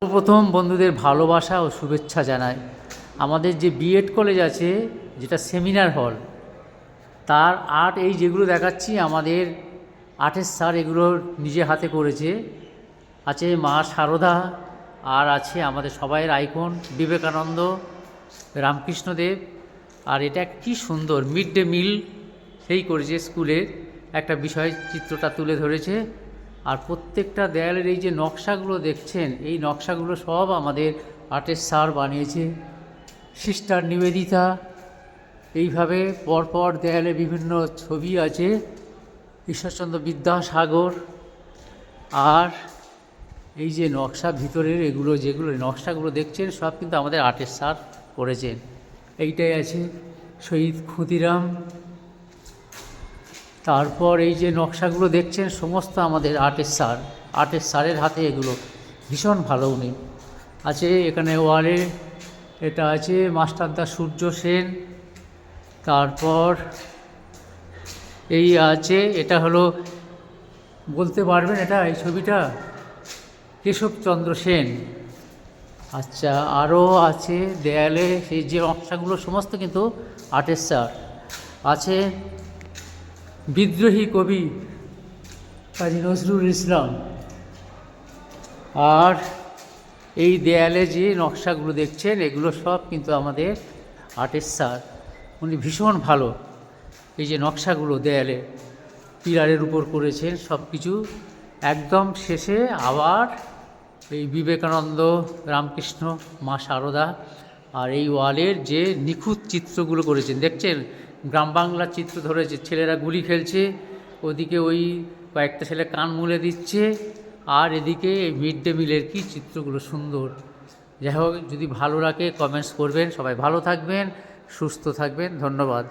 প্রথম বন্ধুদের ভালোবাসা ও শুভেচ্ছা জানাই। আমাদের যে বিএড কলেজ আছে, যেটা সেমিনার হল, তার আর্ট এই যেগুলো দেখাচ্ছি আমাদের আর্টের স্যার এগুলো নিজে হাতে করেছে। আছে মা সারদা, আর আছে আমাদের সবাইয়ের আইকন বিবেকানন্দ, রামকৃষ্ণদেব। আর এটা কি সুন্দর মিড ডে মিল সেই করেছে, স্কুলের একটা বিষয় চিত্রটা তুলে ধরেছে। আর প্রত্যেকটা দেয়ালের এই যে নকশাগুলো দেখছেন, এই নকশাগুলো সব আমাদের আর্টের স্যার বানিয়েছে। সিস্টার নিবেদিতা, এইভাবে পরপর দেয়ালে বিভিন্ন ছবি আছে, ঈশ্বরচন্দ্র বিদ্যাসাগর। আর এই যে নকশা ভিতরের এগুলো যেগুলো নকশাগুলো দেখছেন সব কিন্তু আমাদের আর্টের স্যার করেছেন। এইটাই আছে শহীদ ক্ষুদিরাম। তারপর এই যে নকশাগুলো দেখছেন সমস্ত আমাদের আর্টের স্যারের হাতে এগুলো, ভীষণ ভালো উনি। আছে এখানে ওয়ালে, এটা আছে মাস্টারদা সূর্য সেন। তারপর এই আছে, এটা হলো বলতে পারবেন এটা এই ছবিটা কেশবচন্দ্র সেন। আচ্ছা, আরও আছে দেয়ালে সেই যে নকশাগুলো সমস্ত কিন্তু আর্টের স্যার। আছে বিদ্রোহী কবি কাজী নজরুল ইসলাম। আর এই দেয়ালে যে নকশাগুলো দেখছেন এগুলো সব কিন্তু আমাদের আর্টের স্যার, উনি ভীষণ ভালো এই যে নকশাগুলো দেয়ালে পিলারের উপর করেছেন সব কিছু। একদম শেষে আবার এই বিবেকানন্দ, রামকৃষ্ণ, মা সারদা। আর এই ওয়ালের যে নিখুঁত চিত্রগুলো করেছেন দেখছেন, গ্রাম বাংলার চিত্র ধরেছে, ছেলেরা গুলি খেলছে, ওদিকে ওই কয়েকটা ছেলে কান মুলে দিচ্ছে, আর এদিকে এই মিড ডে মিলের কী চিত্রগুলো সুন্দর। যাই হোক, যদি ভালো লাগে কমেন্টস করবেন। সবাই ভালো থাকবেন, সুস্থ থাকবেন, ধন্যবাদ।